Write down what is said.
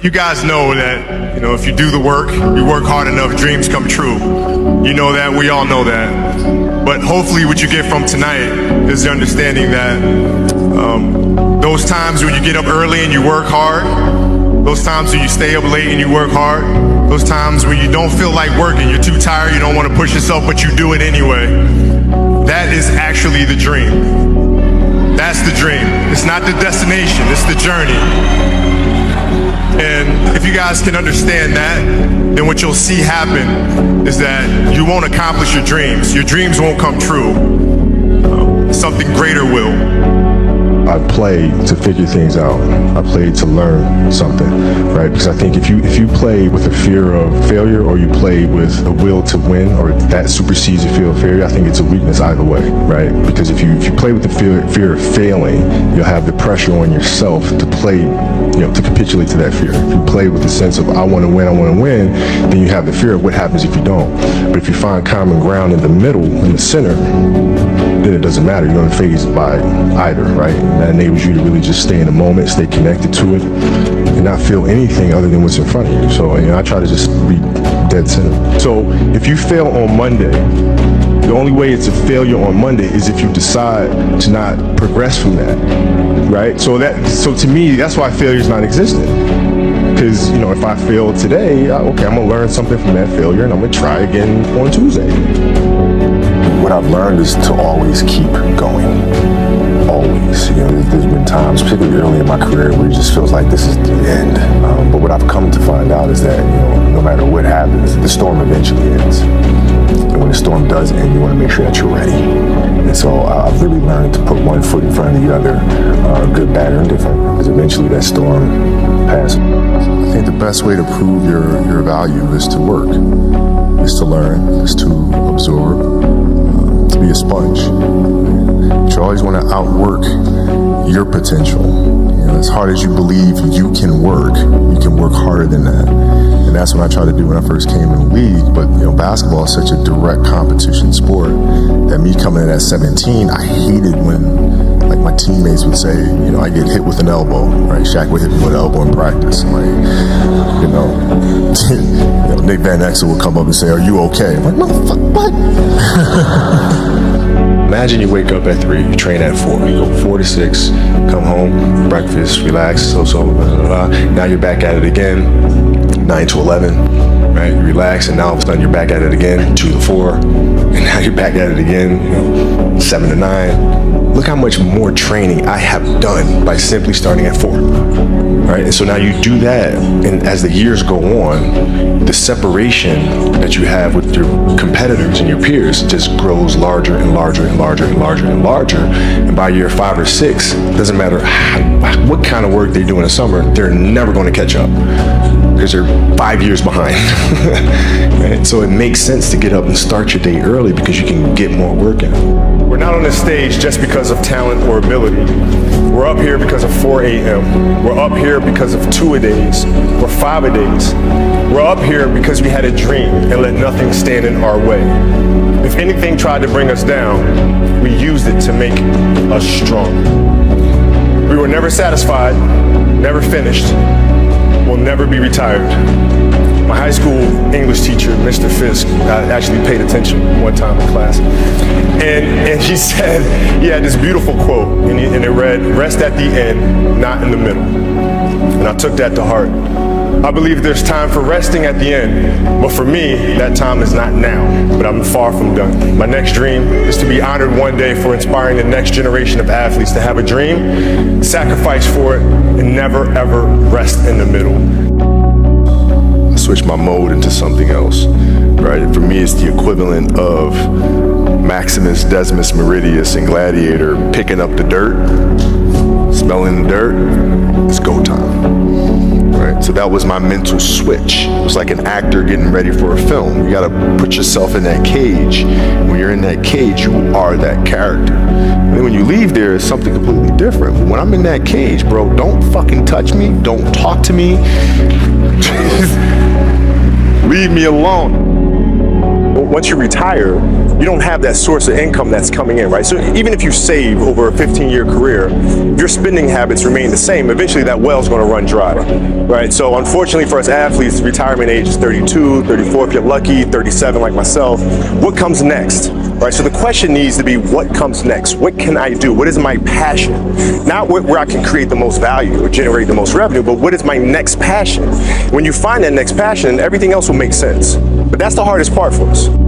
You guys know that, if you do the work, you work hard enough, dreams come true. You know that, we all know that. But hopefully what you get from tonight is the understanding that those times when you get up early and you work hard, those times when you stay up late and you work hard, those times when you don't feel like working, you're too tired, you don't want to push yourself, but you do it anyway. That is actually the dream. That's the dream. It's not the destination, it's the journey. And if you guys can understand that, then what you'll see happen is that you won't accomplish your dreams. Your dreams won't come true. Something greater will. I play to figure things out. I play to learn something, right? Because I think if you play with a fear of failure, or you play with a will to win, or that supersedes your fear of failure, I think it's a weakness either way, right? Because if you play with the fear of failing, you'll have the pressure on yourself to play, to capitulate to that fear. If you play with the sense of I want to win, then you have the fear of what happens if you don't. But if you find common ground in the middle, in the center, then it doesn't matter. You're not fazed by either, right? And that enables you to really just stay in the moment, stay connected to it, and not feel anything other than what's in front of you. So I try to just be dead center. So if you fail on Monday, the only way it's a failure on Monday is if you decide to not progress from that, right? So to me, that's why failure is not existent. Because, if I fail today, okay, I'm going to learn something from that failure, and I'm going to try again on Tuesday. What I've learned is to always keep going. Always. There's been times, particularly early in my career, where it just feels like this is the end. But what I've come to find out is that, no matter what happens, the storm eventually ends. And when the storm does end, you want to make sure that you're ready. And so I've really learned to put one foot in front of the other, good, bad, or indifferent, because eventually that storm passes. I think the best way to prove your value is to work, is to learn, is to absorb, to be a sponge. But you always want to outwork your potential. As hard as you believe you can work harder than that. And that's what I tried to do when I first came in the league. But basketball is such a direct competition sport that me coming in at 17, I hated when my teammates would say, I get hit with an elbow, right? Shaq would hit me with an elbow in practice. Nick Van Exel would come up and say, "Are you okay?" I'm like, "Motherfucker, what?" Imagine you wake up at 3, you train at 4, you go 4 to 6, come home, breakfast, relax, blah, blah, blah. Now you're back at it again, 9 to 11, right? You relax, and now all of a sudden you're back at it again, 2 to 4, and now you're back at it again, 7 to 9. Look how much more training I have done by simply starting at 4, right? And so now you do that, and as the years go on, the separation that you have with your competitors and your peers just grows larger and larger and larger and larger and larger. And by year 5 or 6, doesn't matter what kind of work they do in the summer, they're never going to catch up because they're 5 years behind. Right? So it makes sense to get up and start your day early because you can get more work in. We're not on this stage just because of talent or ability. We're up here because of 4 a.m. We're up here because of 2-a-days. We're 5-a-days. We're up here because we had a dream and let nothing stand in our way. If anything tried to bring us down, we used it to make us strong. We were never satisfied, never finished, will never be retired. My high school English teacher, Mr. Fisk, I actually paid attention one time in class. And he said, he had this beautiful quote, and it read, "Rest at the end, not in the middle." And I took that to heart. I believe there's time for resting at the end, but for me, that time is not now, but I'm far from done. My next dream is to be honored one day for inspiring the next generation of athletes to have a dream, sacrifice for it, and never ever rest in the middle. Switch my mode into something else, right? For me, it's the equivalent of Maximus Decimus Meridius in Gladiator picking up the dirt, smelling the dirt. It's go time, right? So that was my mental switch. It was like an actor getting ready for a film. You got to put yourself in that cage. When you're in that cage, you are that character. And then when you leave there, it's something completely different. But when I'm in that cage, bro, don't fucking touch me. Don't talk to me. Leave me alone. Once you retire, you don't have that source of income that's coming in, right? So even if you save over a 15-year career, if your spending habits remain the same, eventually that well's going to run dry, right? So unfortunately for us athletes, retirement age is 32, 34 if you're lucky, 37 like myself. What comes next, right? So the question needs to be, what comes next? What can I do? What is my passion? Not where I can create the most value or generate the most revenue, but what is my next passion? When you find that next passion, everything else will make sense. But that's the hardest part for us.